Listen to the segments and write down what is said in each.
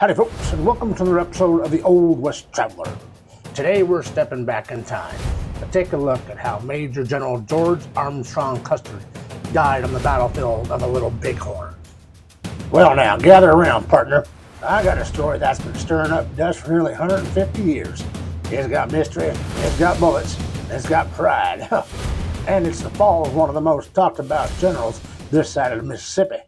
Howdy folks, and welcome to another episode of the Old West Traveler. Today we're stepping back in time to take a look at how Major General George Armstrong Custer died on the battlefield of the Little Bighorn. Well now, gather around, partner. I got a story that's been stirring up dust for nearly 150 years. It's got mystery, it's got bullets, it's got pride. And it's the fall of one of the most talked about generals this side of the Mississippi.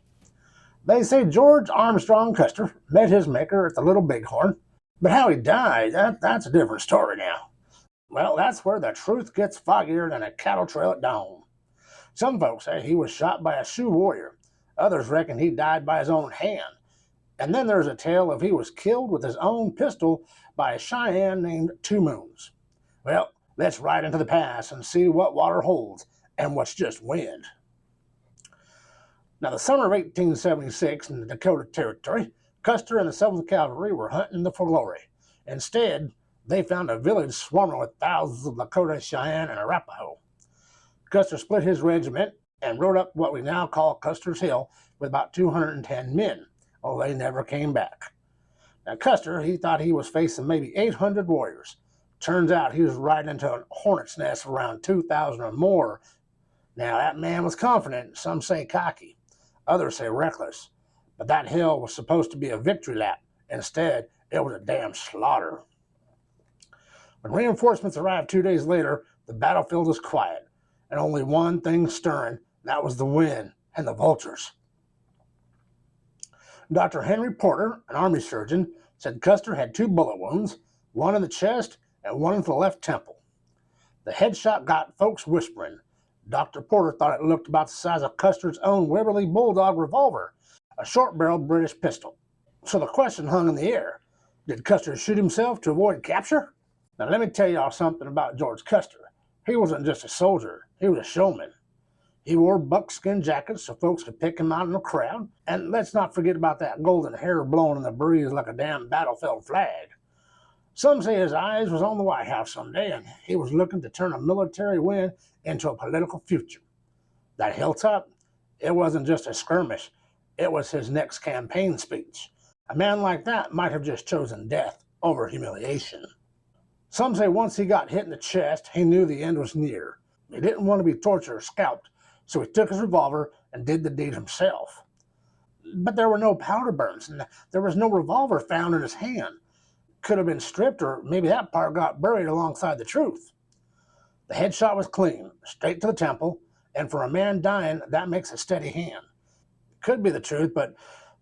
They say George Armstrong Custer met his maker at the Little Bighorn, but how he died, that's a different story now. Well, that's where the truth gets foggier than a cattle trail at dawn. Some folks say he was shot by a Sioux warrior. Others reckon he died by his own hand. And then there's a tale of he was killed with his own pistol by a Cheyenne named Two Moons. Well, let's ride into the past and see what water holds and what's just wind. Now, the summer of 1876 in the Dakota Territory, Custer and the 7th Cavalry were hunting for glory. Instead, they found a village swarming with thousands of Lakota, Cheyenne, and Arapaho. Custer split his regiment and rode up what we now call Kusters Hill with about 210 men. Oh, they never came back. Now, Custer, he thought he was facing maybe 800 warriors. Turns out he was riding into a hornet's nest of around 2,000 or more. Now, that man was confident, some say cocky. Others say reckless, but that hill was supposed to be a victory lap. Instead, it was a damn slaughter. When reinforcements arrived 2 days later, the battlefield was quiet, and only one thing stirring, and that was the wind and the vultures. Dr. Henry Porter, an army surgeon, said Custer had 2 bullet wounds, one in the chest and one in the left temple. The headshot got folks whispering. Dr. Porter thought it looked about the size of Custer's own Waverly Bulldog revolver, a short-barreled British pistol. So the question hung in the air. Did Custer shoot himself to avoid capture? Now let me tell y'all something about George Custer. He wasn't just a soldier, he was a showman. He wore buckskin jackets so folks could pick him out in the crowd. And let's not forget about that golden hair blowing in the breeze like a damn battlefield flag. Some say his eyes was on the White House someday, and he was looking to turn a military win into a political future. That hilltop, it wasn't just a skirmish, it was his next campaign speech. A man like that might have just chosen death over humiliation. Some say once he got hit in the chest, he knew the end was near. He didn't want to be tortured or scalped, so he took his revolver and did the deed himself. But there were no powder burns, and there was no revolver found in his hand. Could have been stripped, or maybe that part got buried alongside the truth. The headshot was clean, straight to the temple, and for a man dying, that makes a steady hand. Could be the truth, but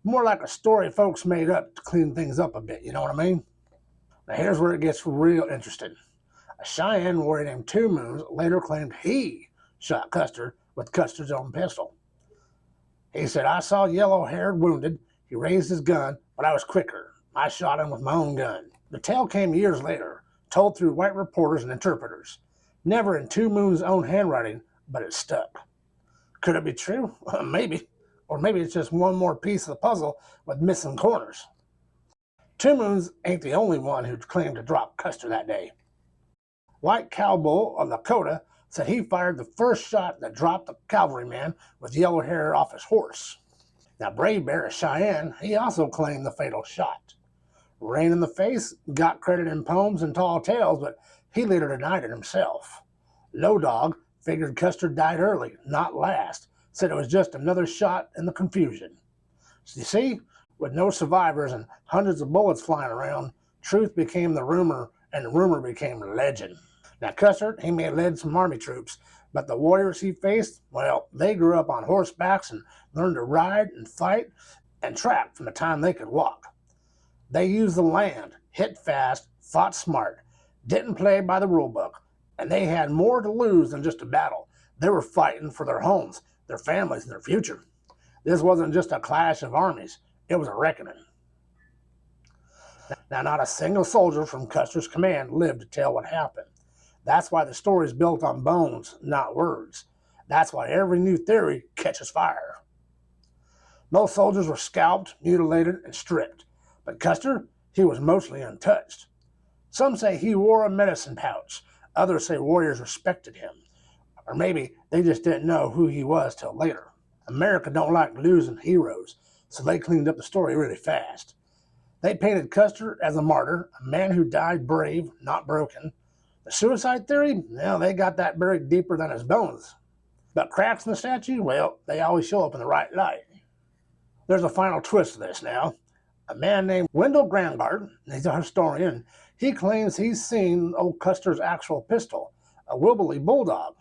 more like a story folks made up to clean things up a bit, you know what I mean? Now here's where it gets real interesting. A Cheyenne warrior named Two Moons later claimed he shot Custer with Custer's own pistol. He said, "I saw yellow-haired wounded. He raised his gun, but I was quicker. I shot him with my own gun." The tale came years later, told through white reporters and interpreters. Never in Two Moons' own handwriting, but it stuck. Could it be true? Maybe. Or maybe it's just one more piece of the puzzle with missing corners. Two Moons ain't the only one who claimed to drop Custer that day. White Cowboy of Lakota said he fired the first shot that dropped the cavalryman with yellow hair off his horse. Now, Brave Bear of Cheyenne, he also claimed the fatal shot. Rain in the Face got credit in poems and tall tales, but he later denied it himself. Low Dog figured Custer died early, not last, said it was just another shot in the confusion. So you see, with no survivors and hundreds of bullets flying around, truth became the rumor, and the rumor became legend. Now, Custer, he may have led some army troops, but the warriors he faced, well, they grew up on horsebacks and learned to ride and fight and trap from the time they could walk. They used the land, hit fast, fought smart, didn't play by the rule book, and they had more to lose than just a battle. They were fighting for their homes, their families, and their future. This wasn't just a clash of armies, it was a reckoning. Now, not a single soldier from Custer's command lived to tell what happened. That's why the story is built on bones, not words. That's why every new theory catches fire. Most soldiers were scalped, mutilated, and stripped, but Custer, he was mostly untouched. Some say he wore a medicine pouch. Others say warriors respected him. Or maybe they just didn't know who he was till later. America don't like losing heroes, so they cleaned up the story really fast. They painted Custer as a martyr, a man who died brave, not broken. The suicide theory? Well, they got that buried deeper than his bones. But cracks in the statue? Well, they always show up in the right light. There's a final twist to this now. A man named Wendell Grangaard, he's a historian, he claims he's seen old Custer's actual pistol, a Wilbely Bulldog.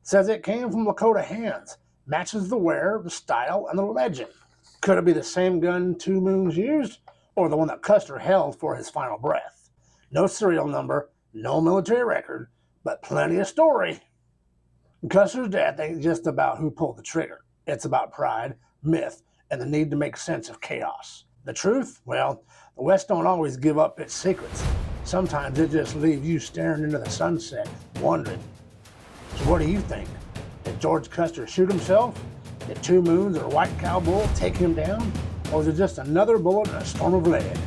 Says it came from Lakota hands, matches the wear, the style, and the legend. Could it be the same gun Two Moons used, or the one that Custer held for his final breath? No serial number, no military record, but plenty of story. Kusters Death ain't just about who pulled the trigger. It's about pride, myth, and the need to make sense of chaos. The truth? Well, the West don't always give up its secrets. Sometimes it just leaves you staring into the sunset, wondering. So what do you think? Did George Custer shoot himself? Did Two Moons or White Cowboy take him down? Or was it just another bullet in a storm of lead?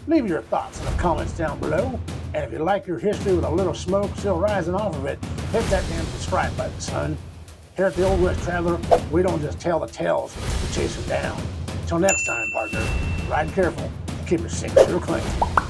Leave your thoughts in the comments down below. And if you like your history with a little smoke still rising off of it, hit that damn subscribe button, son. Here at the Old West Traveler, we don't just tell the tales, we chase them down. Until next time, partner, ride careful and keep your 6-shooter clean.